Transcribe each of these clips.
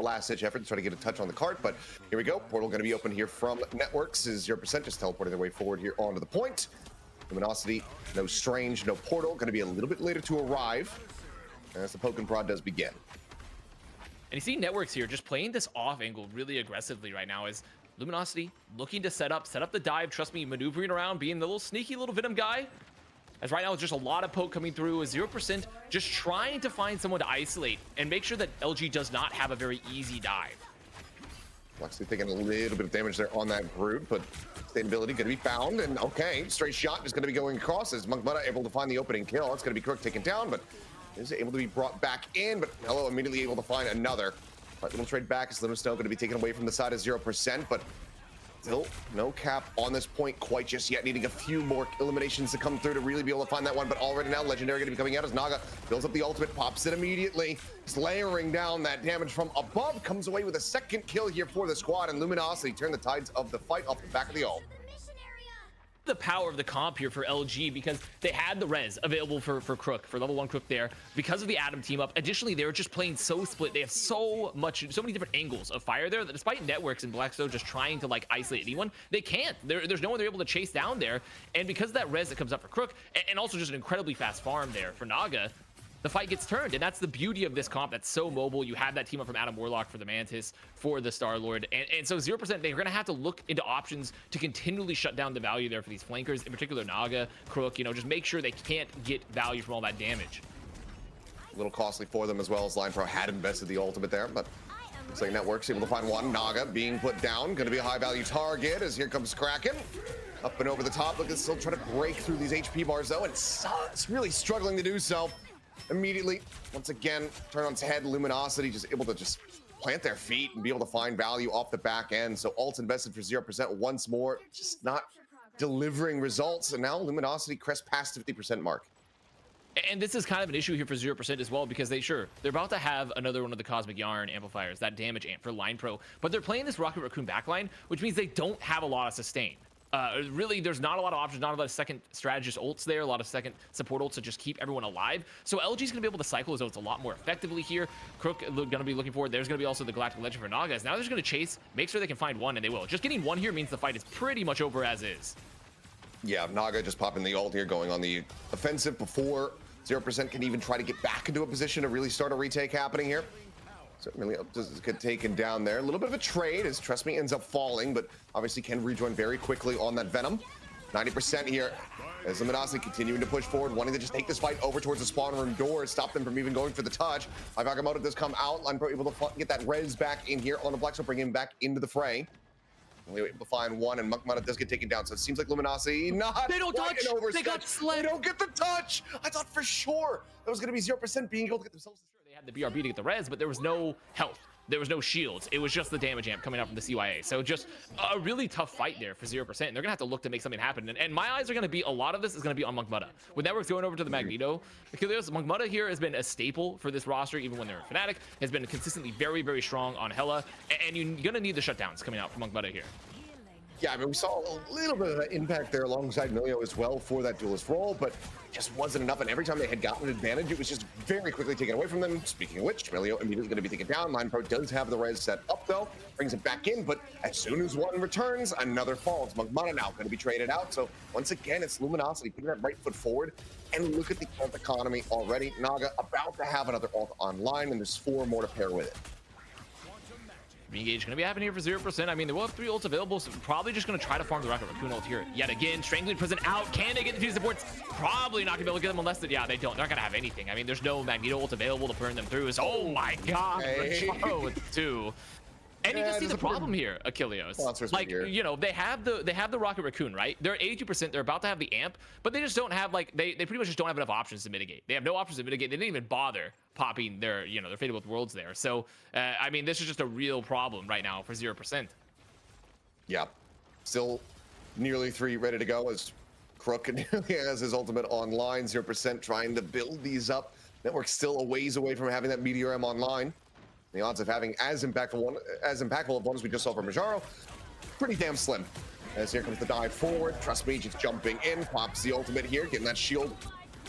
last-ditch effort to try to get a touch on the cart, but here we go. Portal going to be open here from Networks. Is 0% just teleporting their way forward here onto the point. Luminosity, no Strange, no Portal. Going to be a little bit later to arrive as the poke and prod does begin. And you see Networks here just playing this off angle really aggressively right now as Luminosity looking to set up the dive. Trust me, maneuvering around, being the little sneaky little Venom guy. As right now, it's just a lot of poke coming through. 0% just trying to find someone to isolate and make sure that LG does not have a very easy dive. Actually taking a little bit of damage there on that Brood, but sustainability going to be found. And okay, straight shot is going to be going across as Monkmutta able to find the opening kill. It's going to be Crook taken down, but is able to be brought back in. But Hello immediately able to find another. But little trade back is Luminosity going to be taken away from the side of 0%, but still no cap on this point quite just yet, needing a few more eliminations to come through to really be able to find that one. But already now Legendary going to be coming out as Naga builds up the ultimate, pops it immediately, just layering down that damage from above, comes away with a second kill here for the squad, and Luminosity turn the tides of the fight off the back of the ult. The power of the comp here for LG, because they had the res available for Crook, for level 1 Crook there, because of the Adam team up. Additionally, they were just playing so split. They have so many different angles of fire there that despite Networks and Blackstone just trying to like isolate anyone, they can't. There's no one they're able to chase down there. And because of that res that comes up for Crook, and also just an incredibly fast farm there for Naga, the fight gets turned. And that's the beauty of this comp that's so mobile. You have that team up from Adam Warlock for the Mantis, for the Star-Lord. And so 0%, they're going to have to look into options to continually shut down the value there for these flankers, in particular Naga, Crook, you know, just make sure they can't get value from all that damage. A little costly for them as well, as Line Pro had invested the ultimate there, but looks like Networks able to find one. Naga being put down, going to be a high value target as here comes Kraken. Up and over the top, look, it's still trying to break through these HP bars though, and it's really struggling to do so. Immediately, once again, turn on its head. Luminosity just able to just plant their feet and be able to find value off the back end. So ult invested for 0% once more, just not delivering results. And now Luminosity crest past 50% mark. And this is kind of an issue here for 0% as well, because they're about to have another one of the Cosmic Yarn amplifiers, that damage amp for Line Pro, but they're playing this Rocket Raccoon backline, which means they don't have a lot of sustain. Really, there's not a lot of options, not a lot of second strategist ults there, a lot of second support ults to just keep everyone alive. So LG's gonna be able to cycle his ults a lot more effectively here. Crook gonna be looking forward. There's gonna be also the Galactic Legend for Nagas. Now they're just gonna chase, make sure they can find one, and they will. Just getting one here means the fight is pretty much over as is. Yeah, Naga just popping the ult here, going on the offensive before 0% can even try to get back into a position to really start a retake happening here. Certainly does get taken down there. A little bit of a trade as Trust Me ends up falling, but obviously can rejoin very quickly on that Venom. 90% here as Luminosity continuing to push forward, wanting to just take this fight over towards the spawn room door, stop them from even going for the touch. Agamotto does come out. Line Pro able to get that res back in here on the Black, so bring him back into the fray. Only able to find one, and Monkmutta does get taken down. So it seems like Luminosity they don't touch. They got slammed. They don't get the touch. I thought for sure that was going to be 0% being able to get themselves. They had the BRB to get the res, but there was no health. There was no shields. It was just the damage amp coming out from the CYA. So just a really tough fight there for 0%. They're going to have to look to make something happen. And my eyes are going to be, a lot of this is going to be on Monkmutta. With Networks going over to the Magneto, because Monkmutta here has been a staple for this roster, even when they're a Fnatic, has been consistently very, very strong on Hela. And you're going to need the shutdowns coming out from Monkmutta here. Yeah, I mean, we saw a little bit of an impact there alongside Milio as well for that duelist role, but just wasn't enough. And every time they had gotten an advantage, it was just very quickly taken away from them. Speaking of which, Milio immediately going to be taken down. Line Pro does have the res set up, though, brings it back in, but as soon as one returns, another falls. Monkmutta now going to be traded out. So once again, it's Luminosity putting that right foot forward. And look at the ult economy already. Naga about to have another ult online, and there's 4 more to pair with it. Re-engage going to be happening here for 0%. I mean, they will have 3 ults available, so probably just going to try to farm the Rocket Raccoon ult here yet again. Strangling Prison out. Can they get the 2 supports? Probably not going to be able to get them molested. Yeah, they don't. They're not going to have anything. I mean, there's no Magneto ult available to burn them through. So, oh my god. Oh, with 2. And you can see the problem here, Achilleos. Like, you know, they have the Rocket Raccoon, right? They're at 82%. They're about to have the amp, but they just don't have, like, they pretty much just don't have enough options to mitigate. They have no options to mitigate. They didn't even bother popping their, you know, their Fated with Worlds there. So, I mean, this is just a real problem right now for 0%. Yeah. Still nearly 3 ready to go as Crook nearly has his ultimate online. 0% trying to build these up. Network still a ways away from having that Meteor M online. The odds of having as impactful of one as we just saw from Majaro, pretty damn slim. As here comes the dive forward. Trust Me just jumping in, pops the ultimate here, getting that shield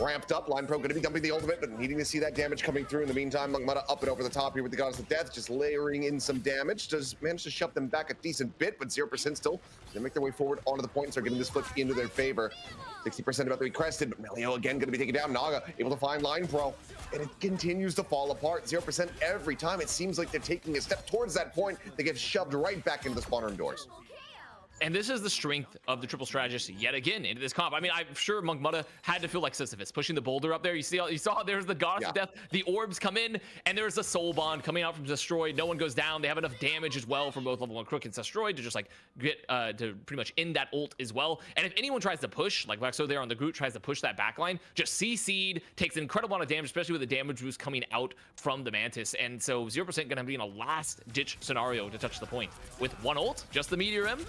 ramped up. Line Pro going to be dumping the ultimate, but needing to see that damage coming through. In the meantime, Mugmata up and over the top here with the Goddess of Death, just layering in some damage. Does manage to shove them back a decent bit, but 0% still. They make their way forward onto the point and start getting this flip into their favor. 60% about to be crested, but Melio again going to be taken down. Naga able to find Line Pro, and it continues to fall apart. 0% every time. It seems like they're taking a step towards that point. They get shoved right back into the spawn room doors. And this is the strength of the triple strategist yet again into this comp. I mean, I'm sure Mugmata had to feel like Sisyphus pushing the boulder up there. You saw there's the Goddess of Death, the orbs come in, and there's a soul bond coming out from Destroyed. No one goes down. They have enough damage as well from both level 1 Crook and Destroyed to just like get to pretty much end that ult as well. And if anyone tries to push, like Vexo there on the Groot tries to push that backline, just CC'd, takes an incredible amount of damage, especially with the damage boost coming out from the Mantis. And so 0% gonna be in a last ditch scenario to touch the point with one ult, just the Meteor M.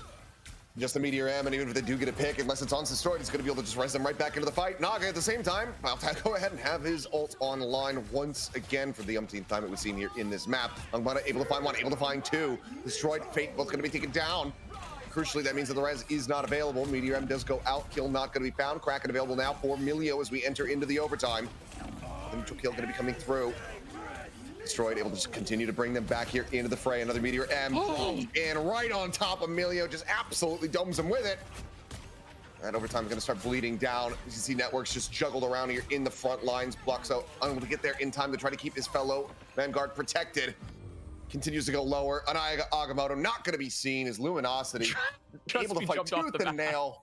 Just the Meteor M, and even if they do get a pick, unless it's on Destroyed, it's going to be able to just res them right back into the fight. Naga at the same time, about to go ahead and have his ult online once again for the umpteenth time it was seen here in this map. Mugmata able to find one, able to find two. Destroyed, Fate both going to be taken down. Crucially, that means that the res is not available. Meteor M does go out, kill not going to be found. Kraken available now for Milio as we enter into the overtime. The neutral kill going to be coming through. Destroyed, able to just continue to bring them back here into the fray. Another Meteor M, and right on top of Milio, just absolutely domes him with it. And overtime is going to start bleeding down. You can see Networks just juggled around here in the front lines. Bluxo unable to get there in time to try to keep his fellow Vanguard protected. Continues to go lower. Anaga Agamotto not going to be seen as Luminosity able to fight tooth and nail.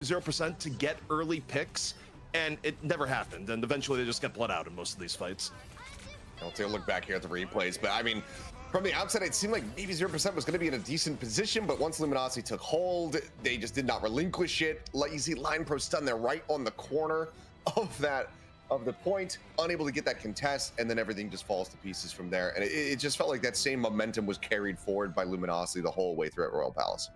0% to get early picks, and it never happened, and eventually they just get bled out in most of these fights. I'll take a look back here at the replays, but I mean, from the outset, it seemed like maybe 0% was going to be in a decent position, but once Luminosity took hold, they just did not relinquish it. Like you see Line Pro stun there right on the corner of the point, unable to get that contest, and then everything just falls to pieces from there. And it just felt like that same momentum was carried forward by Luminosity the whole way through at Royal Palace.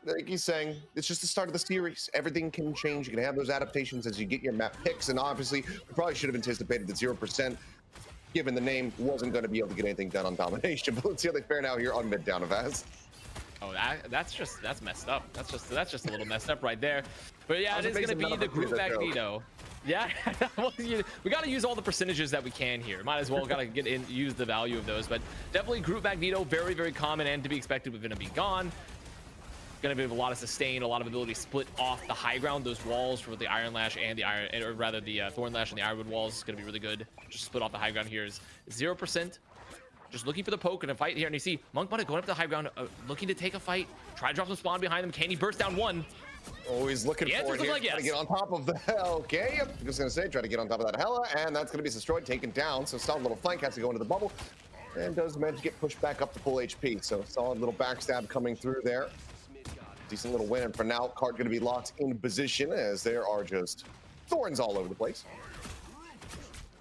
Like he's saying, it's just the start of the series. Everything can change. You can have those adaptations as you get your map picks, and obviously, we probably should have anticipated that 0%, given the name, wasn't going to be able to get anything done on domination. But let's see how they fare now here on mid down of Az. Oh, that's messed up. That's just a little messed up right there. But yeah, it is going to be the group Magneto. Yeah, well, we got to use all the percentages that we can here. Might as well got to use the value of those. But definitely group Magneto, very, very common and to be expected with Venom being gone. Going to be a lot of sustain, a lot of ability to split off the high ground. Those walls for the Iron Lash and the Iron, or rather the Thorn Lash and the Ironwood walls is going to be really good. Just split off the high ground here is 0%. Just looking for the poke and a fight here, and you see Mugmata going up to the high ground, looking to take a fight. Try to drop some spawn behind him. Can he burst down one? Always looking for it here. Like yes. Trying to get on top of the okay. I'm just gonna say, try to get on top of that Hela, and that's gonna be Destroyed, taken down. So solid little flank has to go into the bubble, and does manage to get pushed back up to full HP. So solid little backstab coming through there. Decent little win, and for now, card going to be locked in position as there are just thorns all over the place.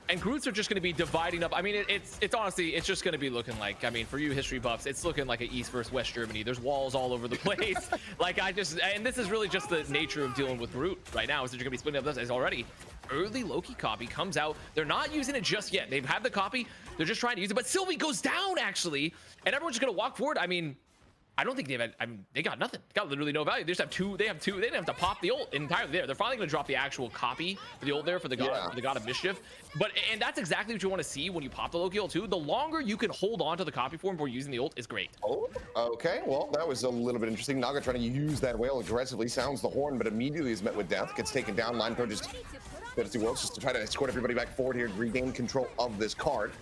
And Groots are just going to be dividing up. I mean, it's honestly, it's just going to be looking like, I mean, for you history buffs, it's looking like an East versus West Germany. There's walls all over the place. Like and this is really just the nature of dealing with Groot right now, is that you're going to be splitting up this as already. Early Loki copy comes out. They're not using it just yet. They've had the copy. They're just trying to use it. But Sylvie goes down, actually. And everyone's just going to walk forward. I mean, I don't think they've had, I mean, they got nothing. They got literally no value. They just have two. They didn't have to pop the ult entirely there. They're finally going to drop the actual copy for the ult there for the God of Mischief. And that's exactly what you want to see when you pop the Loki ult too. The longer you can hold on to the copy form before using the ult is great. Oh, okay. Well, that was a little bit interesting. Naga trying to use that whale aggressively, sounds the horn, but immediately is met with death. Gets taken down. Line Pro just gets two worlds just to try to escort everybody back forward here, regain control of this card.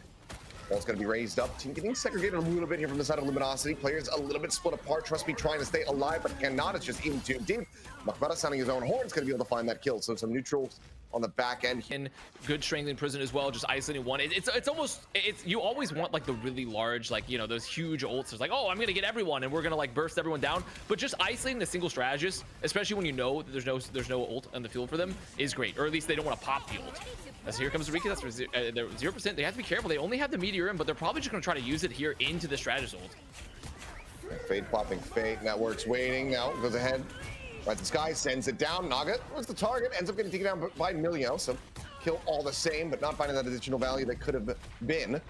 Ball's going to be raised up. Team getting segregated a little bit here from the side of Luminosity. Players a little bit split apart. Trust me, trying to stay alive, but cannot. It's just in too deep. Mugmata sounding his own horn is going to be able to find that kill. So some neutrals on the back end. And good strength in prison as well, just isolating one. It's almost, you always want like the really large, like, you know, those huge ults. It's like, oh, I'm going to get everyone and we're going to like burst everyone down. But just isolating the single strategist, especially when you know that there's no ult on the field for them, is great. Or at least they don't want to pop the ult. As here comes Riki, that's for 0%. They have to be careful. They only have the Meteor in, but they're probably just going to try to use it here into the strategist ult. Fade popping Fade. Networks waiting now. Goes ahead. Right to the sky. Sends it down. Naga was the target. Ends up getting taken down by Milio. So kill all the same, but not finding that additional value that could have been.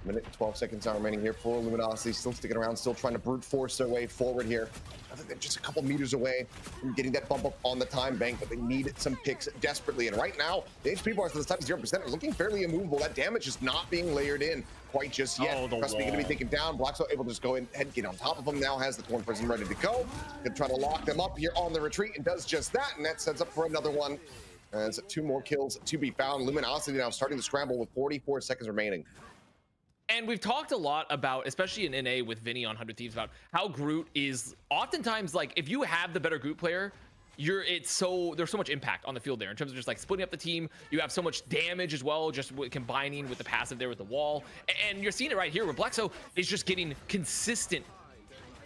Minute and 12 seconds now remaining here for Luminosity, still sticking around, still trying to brute force their way forward here. I think they're just a couple meters away from getting that bump up on the time bank, but they need some picks desperately. And right now, the HP bars to the side of 0% are looking fairly immovable. That damage is not being layered in quite just yet. Trust me, going to be taken down. Blackso able to just go ahead and get on top of him. Now has the Torn Prison ready to go. Gonna try to lock them up here on the retreat and does just that. And that sets up for another one. As 2 more kills to be found. Luminosity now starting to scramble with 44 seconds remaining. And we've talked a lot about, especially in NA with Vinny on 100 Thieves, about how Groot is oftentimes like, if you have the better Groot player, there's so much impact on the field there in terms of just like splitting up the team. You have so much damage as well, just combining with the passive there with the wall. And you're seeing it right here where Blackso is just getting consistent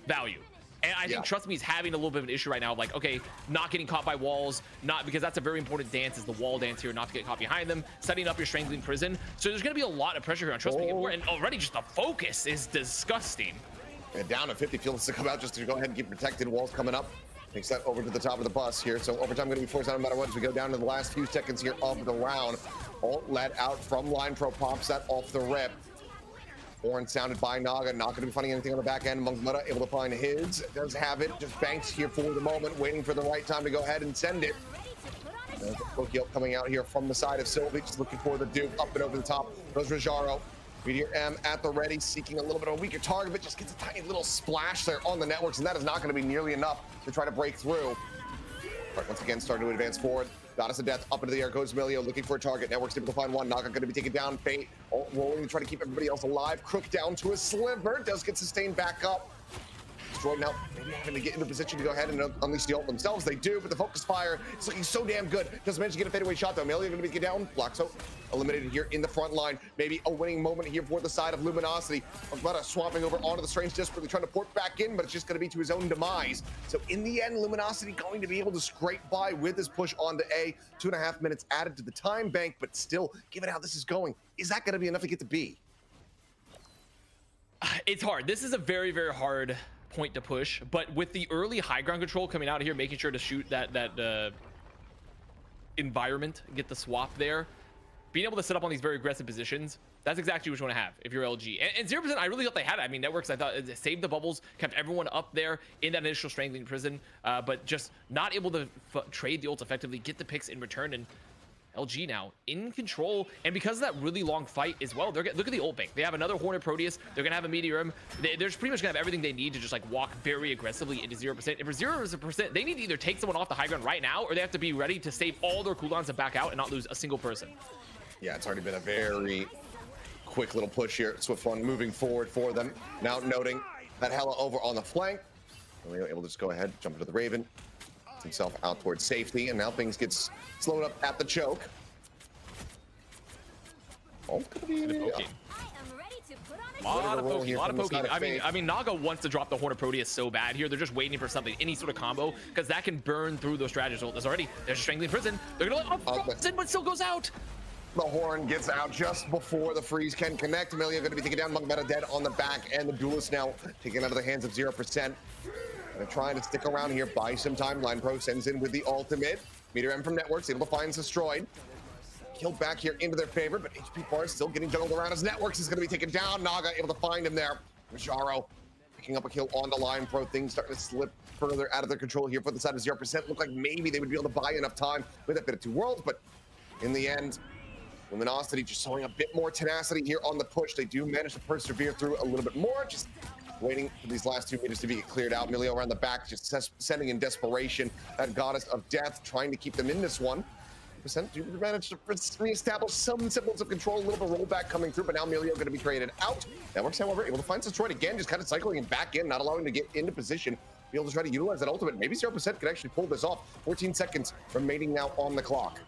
value. And I think Trust Me is having a little bit of an issue right now of like, okay, not getting caught by walls, not because that's a very important dance is the wall dance here, not to get caught behind them, setting up your Strangling Prison. So there's going to be a lot of pressure here on Trust Me. And already just the focus is disgusting. And down to 50, feels to come out just to go ahead and get protected. Walls coming up. Takes that over to the top of the bus here. So overtime going to be forced out no matter what as we go down to the last few seconds here of the round. Ult let out from Line Pro, pops that off the rip. Horn sounded by Naga, not going to be finding anything on the back end. Mugmutta able to find his, does have it, just banks here for the moment, waiting for the right time to go ahead and send it. There's Pokio coming out here from the side of Sylvie, just looking for the Duke, up and over the top. Goes Rajaro. Meteor M at the ready, seeking a little bit of a weaker target, but just gets a tiny little splash there on the networks, and that is not going to be nearly enough to try to break through. Right, once again, starting to advance forward. Goddess of Death up into the air goes Milio, looking for a target. Network's able to find one. Naga going to be taken down. Fate rolling to try to keep everybody else alive. Crook down to a sliver. Does get sustained back up. Destroyed now. Maybe having to get into position to go ahead and unleash the ult themselves. They do, but the focus fire is looking so damn good. Doesn't manage to get a fadeaway shot though. Milio going to be taken down. Blackso eliminated here in the front line. Maybe a winning moment here for the side of Luminosity. Mugmutta swapping over onto the Strange, desperately trying to port back in, but it's just going to be to his own demise. So in the end, Luminosity going to be able to scrape by with this push onto A. 2.5 minutes added to the time bank, but still, given how this is going, is that going to be enough to get to B? It's hard. This is a very, very hard point to push, but with the early high ground control coming out here, making sure to shoot that environment, get the swap there, being able to set up on these very aggressive positions, that's exactly what you want to have if you're LG. And 0%, I really thought they had it. I mean, Networks, I thought it saved the bubbles, kept everyone up there in that initial Strangling Prison, but just not able to trade the ult effectively, get the picks in return, and LG now in control. And because of that really long fight as well, look at the ult bank. They have another Hornet Proteus. They're gonna have a Meteor M. They're just pretty much gonna have everything they need to just like walk very aggressively into 0%. If for 0%, they need to either take someone off the high ground right now, or they have to be ready to save all their cooldowns and back out and not lose a single person. Yeah, it's already been a very quick little push here. Swift one moving forward for them. Now noting that Hela over on the flank. Leo able to just go ahead, jump into the Raven. Himself out towards safety, and now things get slowed up at the choke. Oh, it's gonna be a lot of poking. I mean, Naga wants to drop the Hornet Proteus so bad here. They're just waiting for something, any sort of combo, because that can burn through those strategies. There's a Strangling Prison. They're gonna let Frozen, but still goes out. The horn gets out just before the freeze can connect. Amelia going to be taken down. Mugmetta dead on the back, and the Duelist now taken out of the hands of 0%. They're trying to stick around here, buy some time. Line Pro sends in with the ultimate. Meteor M from Networks, able to find Destroyed. Killed back here into their favor, but HP bar is still getting juggled around as Networks is going to be taken down. Naga able to find him there. Rajaro picking up a kill on the Line Pro. Things starting to slip further out of their control here for the side of 0%. Look like maybe they would be able to buy enough time with that bit of Two Worlds, but in the end, Luminosity just showing a bit more tenacity here on the push. They do manage to persevere through a little bit more, just waiting for these last 2 meters to be cleared out. Milio around the back, just sending in desperation. That Goddess of Death trying to keep them in this one. Percent do manage to reestablish some semblance of control, a little bit of rollback coming through, but now Milio going to be traded out. Networks, however, able to find Destroyed again, just kind of cycling him back in, not allowing him to get into position, be able to try to utilize that ultimate. Maybe 0% could actually pull this off. 14 seconds remaining now on the clock.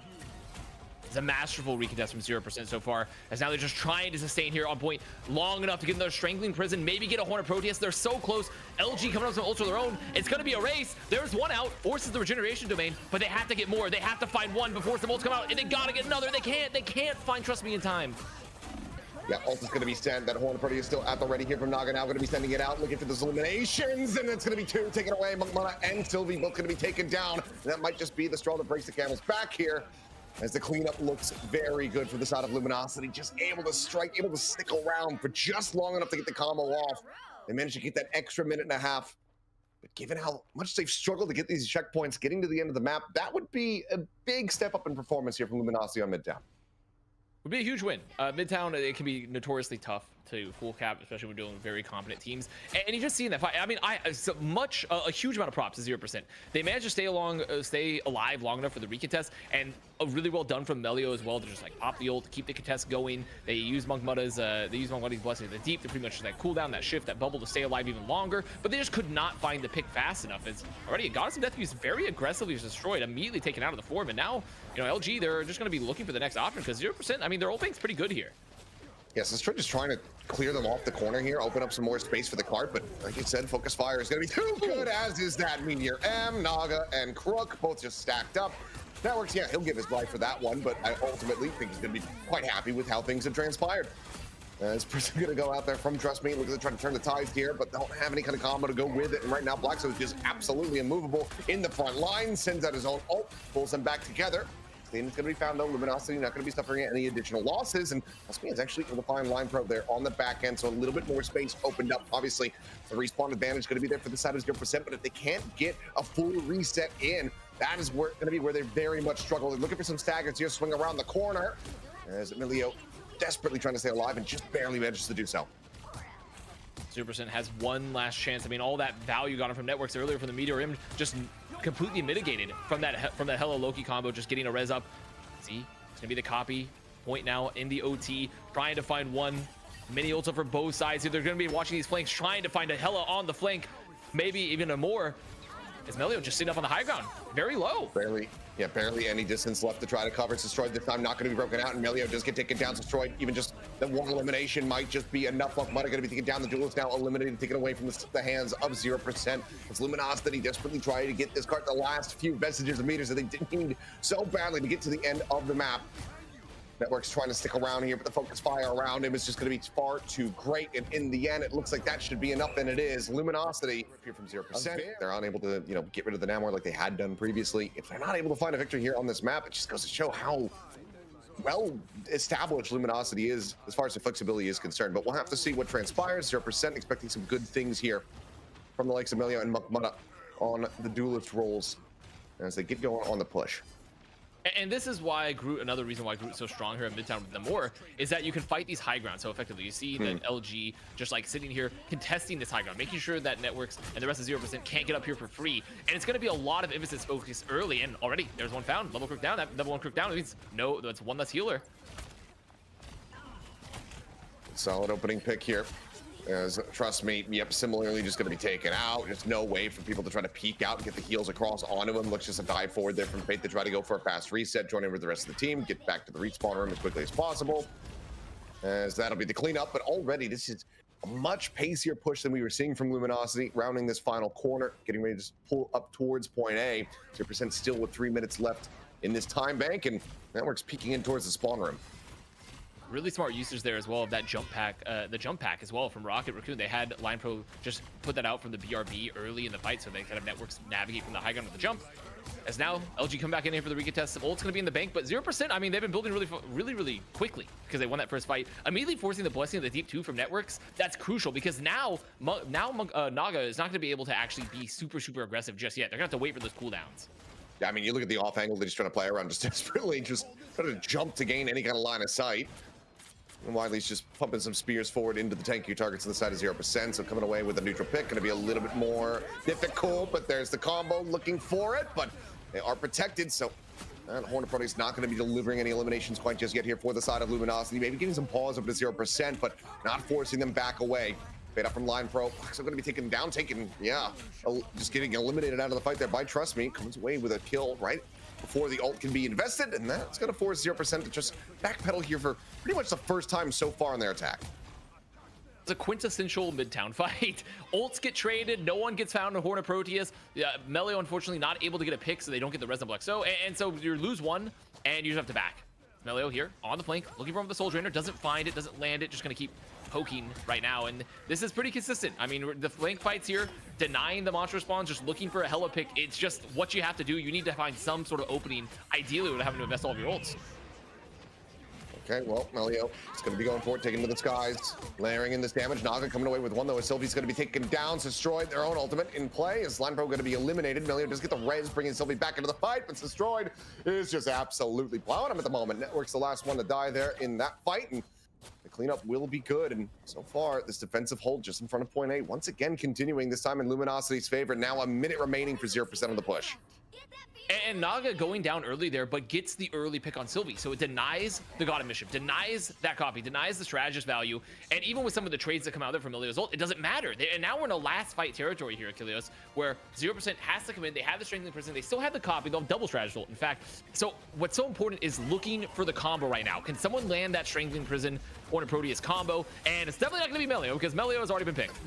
It's a masterful recontest from 0% so far, as now they're just trying to sustain here on point long enough to get another Strangling Prison, maybe get a Hornet Proteus. They're so close. LG coming up with some ults of their own. It's going to be a race. There's one out, forces the regeneration domain, but they have to get more. They have to find one before some ults come out, and they got to get another. They can't find Trust Me in time. Yeah, ult is going to be sent. That Hornet Proteus still at the ready here from Naga, now going to be sending it out, looking for those eliminations, and it's going to be 2 taken away. Mugmutta and Sylvie both going to be taken down. And that might just be the straw that breaks the camel's back here. as the cleanup looks very good for the side of Luminosity. Just able to strike, able to stick around for just long enough to get the combo off. They managed to get that extra minute and a half. But given how much they've struggled to get these checkpoints, getting to the end of the map, that would be a big step up in performance here from Luminosity on Midtown. Would be a huge win. Midtown, it can be notoriously tough to full cap, especially when we're dealing with very competent teams. And you just see in that fight, I mean, a huge amount of props to 0%. They managed to stay alive long enough for the recontest, and really well done from Melio as well to just like pop the ult, keep the contest going. They use Monk Mudda's blessing of the deep to pretty much like cool down that shift, that bubble to stay alive even longer. But they just could not find the pick fast enough. It's already a Goddess of Death is very aggressively destroyed, immediately taken out of the form, and now LG they're just going to be looking for the next option because 0%. I mean, their ult bank's pretty good here. Yes, Stray just trying to clear them off the corner here, open up some more space for the cart, but like you said, focus fire is going to be too good, as is that Meteor M, Naga, and Crook, both just stacked up. Networks, yeah, he'll give his life for that one, but I ultimately think he's going to be quite happy with how things have transpired. This person going to go out there from Trust Me, looking to try to turn the tides here, but don't have any kind of combo to go with it. And right now, Blackstone is just absolutely immovable in the front line, sends out his own ult, pulls them back together. It's going to be found though. Luminosity not going to be suffering any additional losses, and Trust Me is actually able to find Line Pro there on the back end, so a little bit more space opened up. Obviously, the respawn advantage is going to be there for the side of 0%, but if they can't get a full reset in, that is going to be where they very much struggle. They're looking for some staggers here, swing around the corner, as Emilio desperately trying to stay alive and just barely manages to do so. 0% has one last chance. I mean, all that value got him from Networks earlier from the Meteor M just completely mitigated from that Hello Loki combo, just getting a res up. See, it's gonna be the copy point now in the OT, trying to find one mini ulti for both sides. They're gonna be watching these flanks, trying to find a Hella on the flank, maybe even a more. Is Melio just sitting up on the high ground, very low. Barely any distance left to try to cover. Destroyed this time, not going to be broken out, and Melio does get taken down. Destroyed, even just the one elimination might just be enough. Mudda going to be taken down. The duel is now eliminated, taken away from the hands of 0%. It's Luminosity desperately trying to get this card the last few vestiges of meters that they didn't need so badly to get to the end of the map. Network's trying to stick around here, but the focus fire around him is just going to be far too great. And in the end, it looks like that should be enough, and it is. Luminosity here from 0%. They're unable to, get rid of the Namor like they had done previously. If they're not able to find a victory here on this map, it just goes to show how well established Luminosity is as far as the flexibility is concerned. But we'll have to see what transpires. 0% expecting some good things here from the likes of Melio and Monk Mudda on the duelist roles as they get going on the push. And this is why Groot, another reason why Groot's so strong here in Midtown with Namor, is that you can fight these high grounds so effectively. You see that LG just like sitting here contesting this high ground, making sure that Networks and the rest of 0% can't get up here for free. And it's going to be a lot of emphasis focus early, and already there's one found. Level Crook down. That level 1 Crook down means no, that's one less healer. Solid opening pick here. As Trust Me, similarly just going to be taken out. There's no way for people to try to peek out and get the heals across onto him. Looks just a dive forward there from Fate to try to go for a fast reset, join in with the rest of the team, get back to the respawn room as quickly as possible. As that'll be the cleanup, but already this is a much pacier push than we were seeing from Luminosity, rounding this final corner, getting ready to just pull up towards point A. 0% still with 3 minutes left in this time bank, and Network's peeking in towards the spawn room. Really smart usage there as well of that jump pack, the jump pack as well from Rocket Raccoon. They had Line Pro just put that out from the BRB early in the fight, so they kind of Networks navigate from the high ground with the jump. As now LG come back in here for the recontest. Ult's gonna be in the bank, but 0%. I mean, they've been building really quickly because they won that first fight. Immediately forcing the blessing of the deep 2 from Networks. That's crucial because now Naga is not gonna be able to actually be super aggressive just yet. They're gonna have to wait for those cooldowns. Yeah, I mean, you look at the off angle, they're just trying to play around just desperately, just trying to jump to gain any kind of line of sight. And Wiley's just pumping some spears forward into the tankier targets on the side of 0%, so coming away with a neutral pick, gonna be a little bit more difficult, but there's the combo looking for it, but they are protected, so Hornet Prote's not gonna be delivering any eliminations quite just yet here for the side of Luminosity, maybe getting some pause up to 0%, but not forcing them back away. Fade up from Line Pro, so gonna be taken down, just getting eliminated out of the fight there by Trust Me, comes away with a kill right before the ult can be invested, and that's going to force 0% to just backpedal here for pretty much the first time so far in their attack. It's a quintessential Midtown fight. Ults get traded, no one gets found in Hornet Proteus. Melio unfortunately not able to get a pick, so they don't get the res on Black. So you lose one, and you just have to back. Melio here on the flank, looking for the Soul Drainer, doesn't find it, doesn't land it, just gonna keep poking right now, and this is pretty consistent. I mean, the flank fights here, denying the monster spawns, just looking for a hella pick. It's just what you have to do. You need to find some sort of opening, ideally without having to invest all of your ults. Okay, well, Melio is going to be going for it, taking to the skies, layering in this damage. Naga coming away with one, though, as Sylvie's going to be taken down. Destroyed, their own ultimate in play. Is Line Pro going to be eliminated? Melio does get the res, bringing Sylvie back into the fight, but Destroyed is just absolutely plowing him at the moment. Network's the last one to die there in that fight, and the cleanup will be good. And so far, this defensive hold just in front of point A, once again continuing, this time in Luminosity's favor. Now a minute remaining for 0% of the push. And Naga going down early there, but gets the early pick on Sylvie. So it denies the God of Mischief, denies that copy, denies the strategist value. And even with some of the trades that come out there from Melio's ult, it doesn't matter. And now we're in a last fight territory here, Achilleos, where 0% has to come in. They have the strength in prison. They still have the copy. They'll have double strategist ult, in fact. So what's so important is looking for the combo right now. Can someone land that strength in prison or a Proteus combo? And it's definitely not going to be Melio, because Melio has already been picked.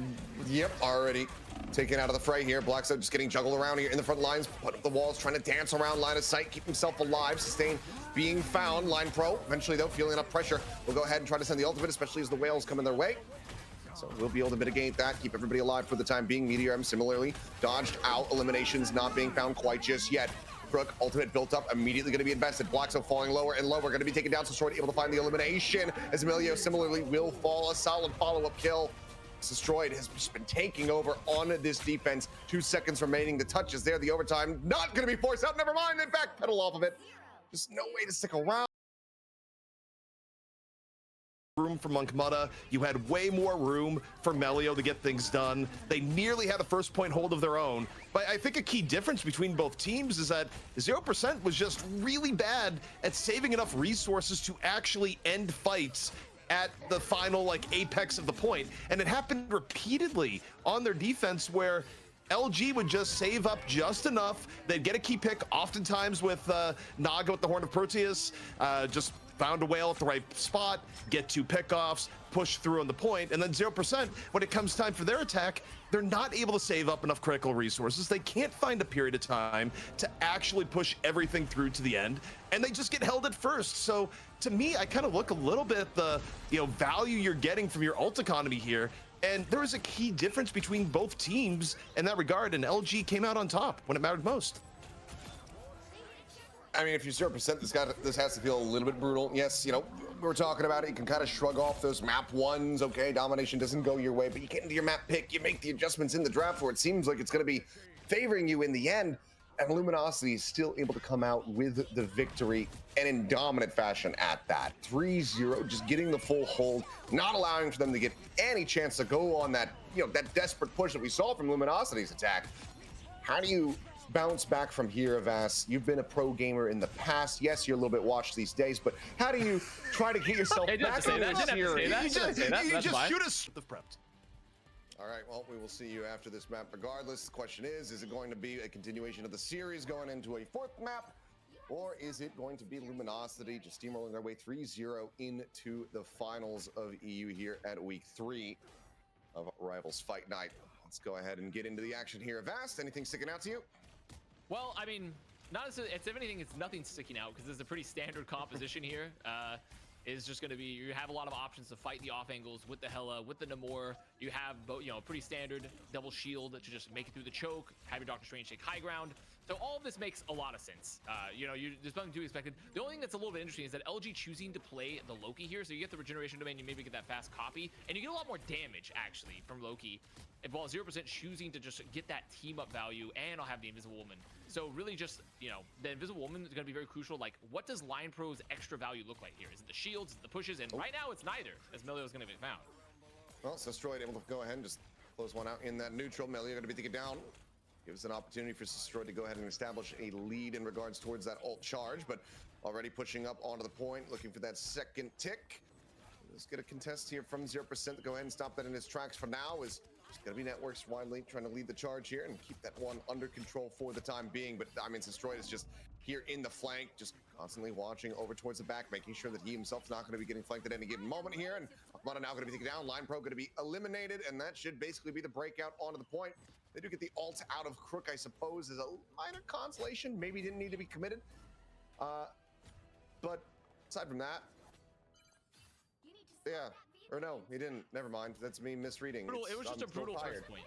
Yep, already taken out of the fray here. Blackstone just getting juggled around here in the front lines, put up the walls, trying to dance around line of sight, keep himself alive. Sustain being found. Line Pro, eventually though, feeling enough pressure, will go ahead and try to send the ultimate, especially as the whales come in their way. So we'll be able to mitigate that, keep everybody alive for the time being. Meteor M similarly dodged out. Eliminations not being found quite just yet. Crook, ultimate built up, immediately going to be invested. Blackstone falling lower and lower, going to be taken down. So Destroyed able to find the elimination, as Emilio similarly will fall. A solid follow-up kill. Destroyed has just been taking over on this defense. 2 seconds remaining. The touch is there. The overtime not going to be forced out. Never mind. They backpedal off of it. Just no way to stick around. Room for Monk Mutta. You had way more room for Melio to get things done. They nearly had a first point hold of their own. But I think a key difference between both teams is that 0% was just really bad at saving enough resources to actually end fights at the final like apex of the point, and it happened repeatedly on their defense where LG would just save up just enough. They'd get a key pick, oftentimes with Naga with the Horn of Proteus, just found a whale at the right spot, get 2 pickoffs, push through on the point, and then 0%, when it comes time for their attack, they're not able to save up enough critical resources. They can't find a period of time to actually push everything through to the end, and they just get held at first. So to me, I kind of look a little bit at the value you're getting from your ult economy here, and there is a key difference between both teams in that regard, and LG came out on top when it mattered most. I mean, if you're 0%, this has to feel a little bit brutal. Yes, we're talking about it. You can kind of shrug off those map ones. Okay, domination doesn't go your way, but you get into your map pick, you make the adjustments in the draft where it seems like it's going to be favoring you in the end. And Luminosity is still able to come out with the victory, and in dominant fashion at that. 3-0, just getting the full hold, not allowing for them to get any chance to go on that, that desperate push that we saw from Luminosity's attack. How do you bounce back from here, Avast? You've been a pro gamer in the past. Yes, you're a little bit washed these days, but how do you try to get yourself back in this series? You just shoot us the prepped. All right, well, we will see you after this map regardless. The question is it going to be a continuation of the series going into a 4th map, or is it going to be Luminosity just steamrolling their way 3-0 into the finals of EU here at week 3 of Rivals Fight Night? Let's go ahead and get into the action here. Avast, anything sticking out to you? Well, I mean, not as if anything, it's nothing sticking out because there's a pretty standard composition here. Is just going to be, you have a lot of options to fight the off angles with the Hela, with the Namor. You have, pretty standard double shield to just make it through the choke, have your Doctor Strange take high ground. So all of this makes a lot of sense. There's nothing too expected. The only thing that's a little bit interesting is that LG choosing to play the Loki here. So you get the regeneration domain, you maybe get that fast copy, and you get a lot more damage actually from Loki. While 0% choosing to just get that team up value, and I'll have the Invisible Woman. So really just, the Invisible Woman is going to be very crucial. Like, what does Line Pro's extra value look like here? Is it the shields, is it the pushes? And right now it's neither, as Melio is going to be found. Well, so Destroyed able to go ahead and just close one out in that neutral. Melio going to be taken down. Gives an opportunity for Destroyed to go ahead and establish a lead in regards towards that ult charge, but already pushing up onto the point, looking for that second tick. Let's get a contest here from 0% to go ahead and stop that in its tracks for now. Is going to be Networks widely trying to lead the charge here and keep that one under control for the time being. But I mean, Destroyed is just here in the flank, just constantly watching over towards the back, making sure that he himself is not going to be getting flanked at any given moment here. And Akmata now going to be taken down. Line Pro going to be eliminated, and that should basically be the breakout onto the point. They do get the ult out of Crook, I suppose, is a minor consolation. Maybe didn't need to be committed. But aside from that, yeah. Or no, he didn't. Never mind. That's me misreading. Brutal. It was just I'm a brutal still first tired. point.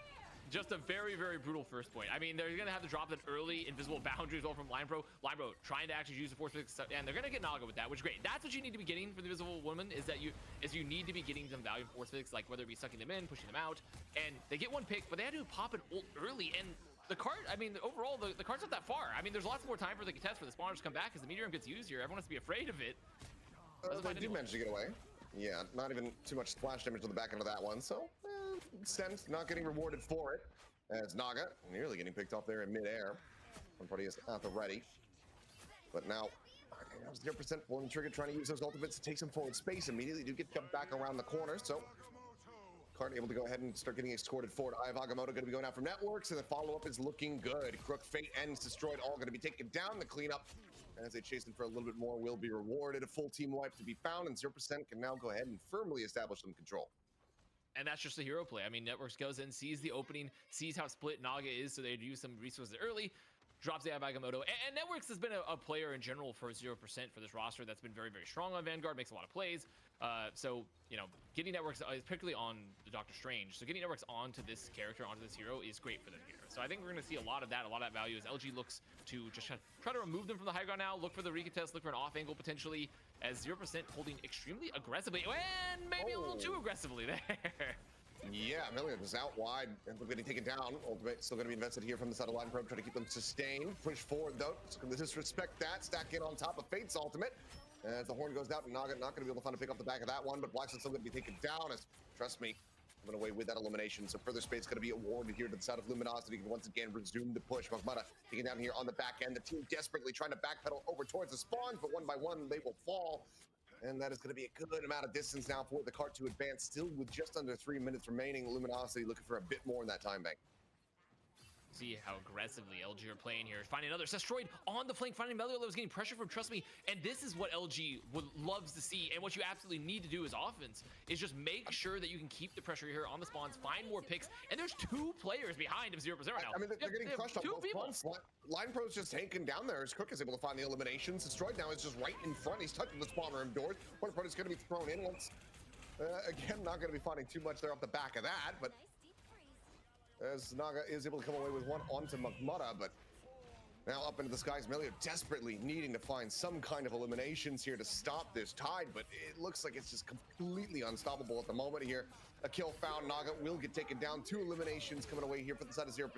Just a very, very brutal first point. I mean, they're going to have to drop that early invisible boundary as well from Line Pro. Line Pro trying to actually use the force fix, and they're going to get Naga with that, which is great. That's what you need to be getting for the Invisible Woman, is that you need to be getting some value in force fix, like whether it be sucking them in, pushing them out, and they get one pick, but they had to pop an ult early, and the card, I mean, overall, the card's not that far. I mean, there's lots more time for the contest for the spawners to come back, because the meteor gets used here. Everyone has to be afraid of it. They do manage to get away. Yeah, not even too much splash damage on the back end of that one, so sense not getting rewarded for it. As Naga nearly getting picked up there in midair. One party is at the ready. But now, 0% pulling the trigger, trying to use those ultimates to take some forward space. Immediately do get jumped back around the corner, so Card able to go ahead and start getting escorted forward. Eye of Agamotto going to be going out from Networks, and the follow-up is looking good. Crook, Fate, and Destroyed all going to be taken down. The cleanup, as they chase them for a little bit more, will be rewarded. A full team wipe to be found, and 0% can now go ahead and firmly establish some control. And that's just the hero play. I mean, Networks goes in, sees the opening, sees how split Naga is, so they'd use some resources early, drops the Agamotto. And Networks has been a player in general for 0% for this roster that's been very, very strong on Vanguard, makes a lot of plays. So, you know, getting Networks, particularly on the Doctor Strange, so getting Networks onto this character, onto this hero, is great for them here. So I think we're going to see a lot of that value as LG looks to just try to remove them from the high ground now, look for the recontest, look for an off angle potentially, as 0% holding extremely aggressively, and maybe a little too aggressively there. Yeah, Million is out wide and getting taken down. Ultimate still going to be invested here from the side of Line Probe, trying to keep them sustained. Push forward though, just going to disrespect that. Stack in on top of Fate's ultimate. As the horn goes out, and Naga not going to be able to find a pick up the back of that one, but Blackstone's still going to be taken down. As, trust me, coming away with that elimination. So further space going to be awarded here to the side of Luminosity. Can once again resume the push. Magmata taken down here on the back end. The team desperately trying to backpedal over towards the spawns, but one by one they will fall. And that is going to be a good amount of distance now for the cart to advance, still with just under 3 minutes remaining. Luminosity looking for a bit more in that time bank. See how aggressively LG are playing here. Finding another Destroyed on the flank, finding Melio that was getting pressure from Trust Me. And this is what LG loves to see. And what you absolutely need to do as offense is just make sure that you can keep the pressure here on the spawns, find more picks. And there's 2 players behind of 0% right now. I mean, they're getting crushed on both fronts. Line Pro's just taken down there as Crook is able to find the eliminations. Destroyed now is just right in front. He's touching the spawn room doors. One part is going to be thrown in once. Again, not going to be finding too much there off the back of that, but as Naga is able to come away with one onto Magmata, but now up into the skies, Melio desperately needing to find some kind of eliminations here to stop this tide, but it looks like it's just completely unstoppable at the moment here. A kill found, Naga will get taken down. 2 eliminations coming away here for the side of 0%,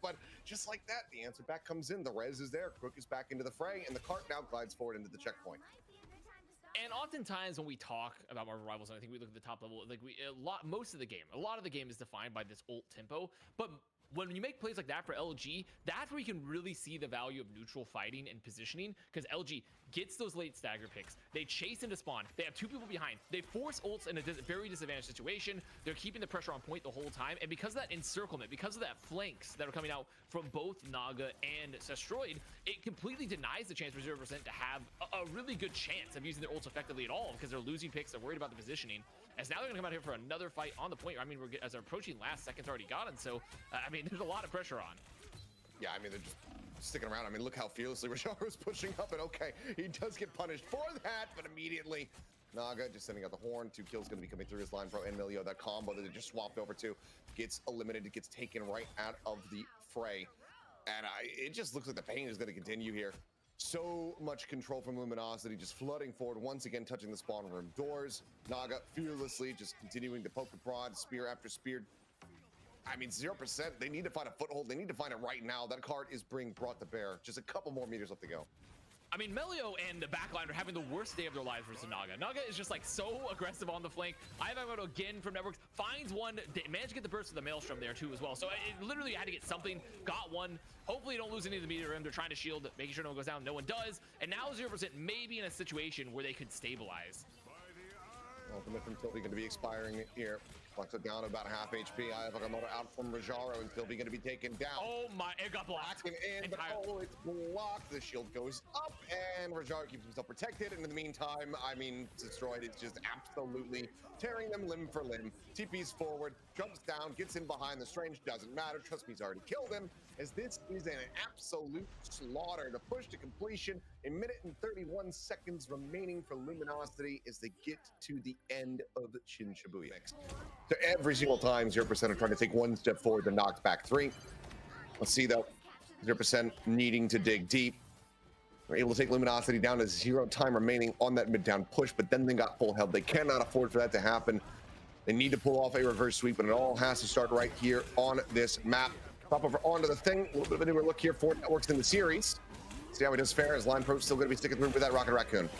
but just like that, the answer back comes in. The res is there, Crook is back into the fray, and the cart now glides forward into the checkpoint. And oftentimes when we talk about Marvel Rivals, and I think we look at the top level, like a lot of the game is defined by this ult tempo. But when you make plays like that for LG, that's where you can really see the value of neutral fighting and positioning, because LG gets those late stagger picks. They chase into spawn. They have 2 people behind. They force ults in a very disadvantaged situation. They're keeping the pressure on point the whole time. And because of that encirclement, because of that flanks that are coming out from both Naga and Destroyed, it completely denies the chance for 0% to have a really good chance of using their ults effectively at all, because they're losing picks. They're worried about the positioning. As now they're going to come out here for another fight on the point. I mean, as they're approaching last seconds already gotten. So, I mean, there's a lot of pressure on. Yeah, I mean, they're just sticking around. I mean, look how fearlessly Rajaro's pushing up, and okay, he does get punished for that, but immediately Naga just sending out the horn. 2 kills going to be coming through his Line Pro and Melio. That combo that they just swapped over to gets eliminated, gets taken right out of the fray. And it just looks like the pain is going to continue here. So much control from Luminosity, just flooding forward, once again touching the spawn room doors. Naga fearlessly just continuing to poke and prod, spear after spear. I mean, 0%, they need to find a foothold. They need to find it right now. That card is being brought to bear. Just a couple more meters left to go. I mean, Melio and the backline are having the worst day of their lives versus Naga. Naga is just like so aggressive on the flank. Ivamoto again from Networks, finds one. They managed to get the burst of the Maelstrom there too as well. So it literally had to get something, got one. Hopefully you don't lose any of the meter room. They're trying to shield, making sure no one goes down. No one does. And now 0% may be in a situation where they could stabilize. Ultimate from Tilby going to be expiring here. Flux it down to about half HP. I have Agamotto out from Rajaro, and Tilby going to be taken down. Oh my, it got blocked. In, but oh, it's blocked. The shield goes up, and Rajaro keeps himself protected. And in the meantime, I mean, Destroyed is just absolutely tearing them limb for limb. TP's forward, jumps down, gets in behind. The Strange doesn't matter. Trust me, he's already killed him. as this is an absolute slaughter. The push to completion, 1 minute and 31 seconds remaining for Luminosity as they get to the end of Shin Shibuya. So every single time 0% are trying to take one step forward, they're knocked back 3. Let's see though, 0% needing to dig deep. We're able to take Luminosity down to 0 time remaining on that mid-down push, but then they got full health. They cannot afford for that to happen. They need to pull off a reverse sweep, and it all has to start right here on this map. Pop over onto the thing. A little bit of a newer look here for Networks in the series. See how he does fare, as Line Pro's still going to be sticking through with that Rocket Raccoon.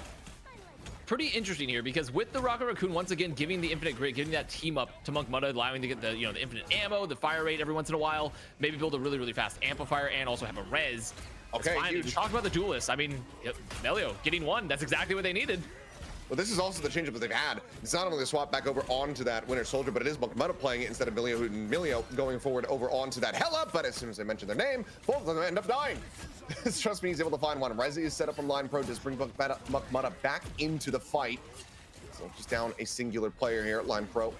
Pretty interesting here, because with the Rocket Raccoon once again giving the infinite grid, giving that team up to Monk Mudda, allowing to get the the infinite ammo, the fire rate every once in a while, maybe build a really fast amplifier and also have a res. Okay, we talked about the duelists. I mean, Melio getting one, that's exactly what they needed. Well, this is also the change-up that they've had. It's not only the swap back over onto that Winter Soldier, but it is Monk Mudda playing it instead of Milio going forward over onto that Hela. But as soon as I mention their name, both of them end up dying. Trust me, he's able to find one. Resi is set up from Line Pro, just bring Monk Mudda back into the fight. So just down a singular player here at Line Pro.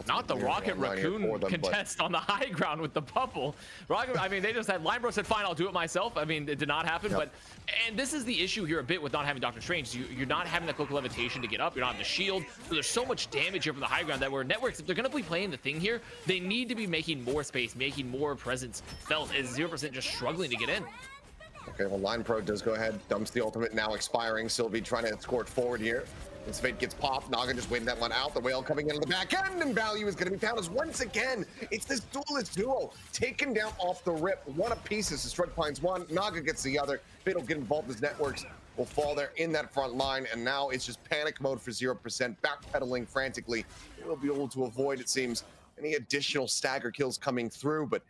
Not the Rocket Raccoon contest on the high ground with the bubble. I mean, they just had Line Bro said, fine, I'll do it myself. I mean, it did not happen, but and this is the issue here a bit with not having Doctor Strange. You're not having that quick levitation to get up. You're not having the shield. So there's so much damage here from the high ground that where Networks, if they're going to be playing the thing here, they need to be making more space, making more presence felt, as 0% just struggling to get in. Okay, well, Line Pro does go ahead, dumps the ultimate, now expiring. Sylvie trying to escort forward here. His fate gets popped. Naga just waiting that one out. The whale coming into the back end, and value is going to be found as once again, it's this duelist duo taken down off the rip. One apiece as Strike finds one. Naga gets the other. Fate will get involved as Networks will fall there in that front line, and now it's just panic mode for 0%, backpedaling frantically. They'll be able to avoid, it seems, any additional stagger kills coming through, but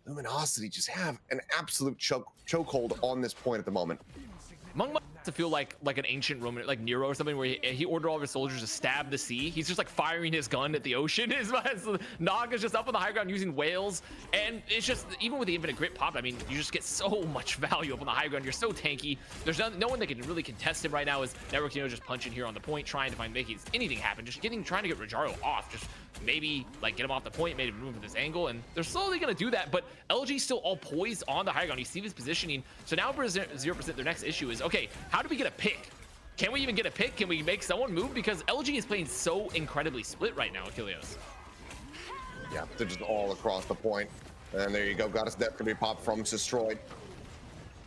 Luminosity just have an absolute chokehold on this point at the moment. Monk Mudda to feel like an ancient Roman, like Nero or something, where he ordered all of his soldiers to stab the sea. He's just like firing his gun at the ocean. Naga's just up on the high ground using whales, and it's just, even with the infinite grit pop, I mean, you just get so much value up on the high ground. You're so tanky. There's no one that can really contest him right now. Is Network, just punching here on the point, trying to making anything happen, just trying to get Rajaro off, just maybe like get him off the point, maybe move to this angle, and they're slowly gonna do that. But LG's still all poised on the high ground. You see his positioning. So now for 0%, their next issue is, okay, how do we get a pick? Can we even get a pick? Can we make someone move? Because LG is playing so incredibly split right now, Achilles. Yeah, they're just all across the point. And there you go. Goddess Death going to be popped from Destroyed.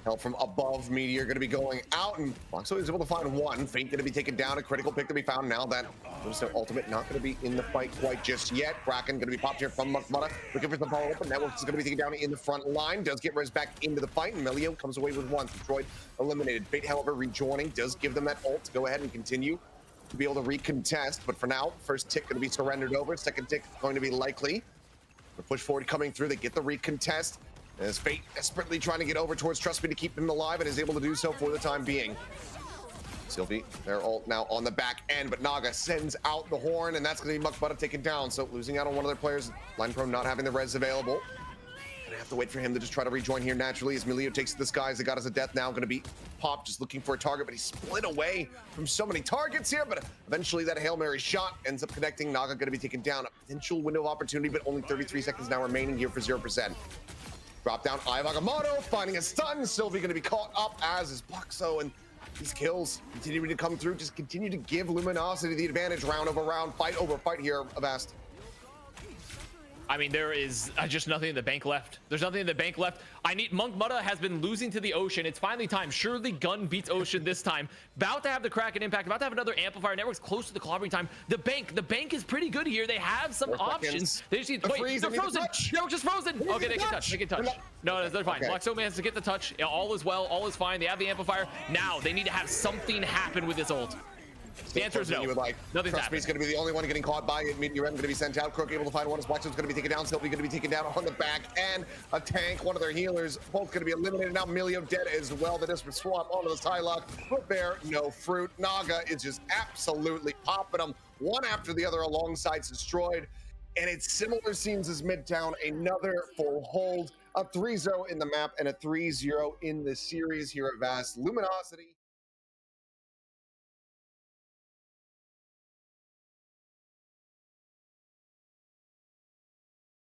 Help from above. Meteor going to be going out, and Foxo is able to find one. Fate going to be taken down. A critical pick to be found now. That there's no ultimate not going to be in the fight quite just yet. Kraken going to be popped here from Monk Mudda. Looking for the follow-up, but Networks is going to be taken down in the front line. Does get res back into the fight, and Melio comes away with one. Destroyed, eliminated. Fate, however, rejoining. Does give them that ult to go ahead and continue to be able to recontest. But for now, first tick going to be surrendered over. Second tick going to be likely. The push forward coming through. They get the recontest. As Fate desperately trying to get over towards Trust Me to keep him alive, and is able to do so for the time being. Sylvie, they're all now on the back end, but Naga sends out the horn, and that's going to be Monk Mudda taken down. So losing out on one of their players, Line Pro not having the res available. Gonna have to wait for him to just try to rejoin here naturally as Melio takes to the skies. The Goddess of Death now going to be popped, just looking for a target, but he's split away from so many targets here. But eventually that Hail Mary shot ends up connecting. Naga going to be taken down. A potential window of opportunity, but only 33 seconds now remaining here for 0%. Drop down Agamotto, finding a stun. Sylvie going to be caught up, as is Boxo, and these kills continuing to come through. Just continue to give Luminosity the advantage round over round, fight over fight here, Avast. I mean, there is just nothing in the bank left. There's nothing in the bank left. Monk Mudda has been losing to the Ocean. It's finally time. Surely Gun beats Ocean this time. About to have the Kraken impact. About to have another amplifier. Network's close to the clobbering time. The bank is pretty good here. They have some options. They just need, wait, they're frozen. Network's just frozen. Okay, they can touch. They can touch. No, they're fine. Luxo managed to get the touch. All is well. All is fine. They have the amplifier. Now they need to have something happen with this ult. The answer is no. Nothing's Trust Me is going to be the only one getting caught by it. Meteor M going to be sent out. Crook able to find one. His Blackstone's going to be taken down. Sylvie going to be taken down on the back. And a tank, one of their healers, both going to be eliminated. Now Melio dead as well. The desperate swap onto the Psylocke. But there, no fruit. Naga is just absolutely popping them one after the other alongside Destroyed. And it's similar scenes as Midtown. Another full hold. A 3-0 in the map and a 3-0 in the series here at Vast. Luminosity.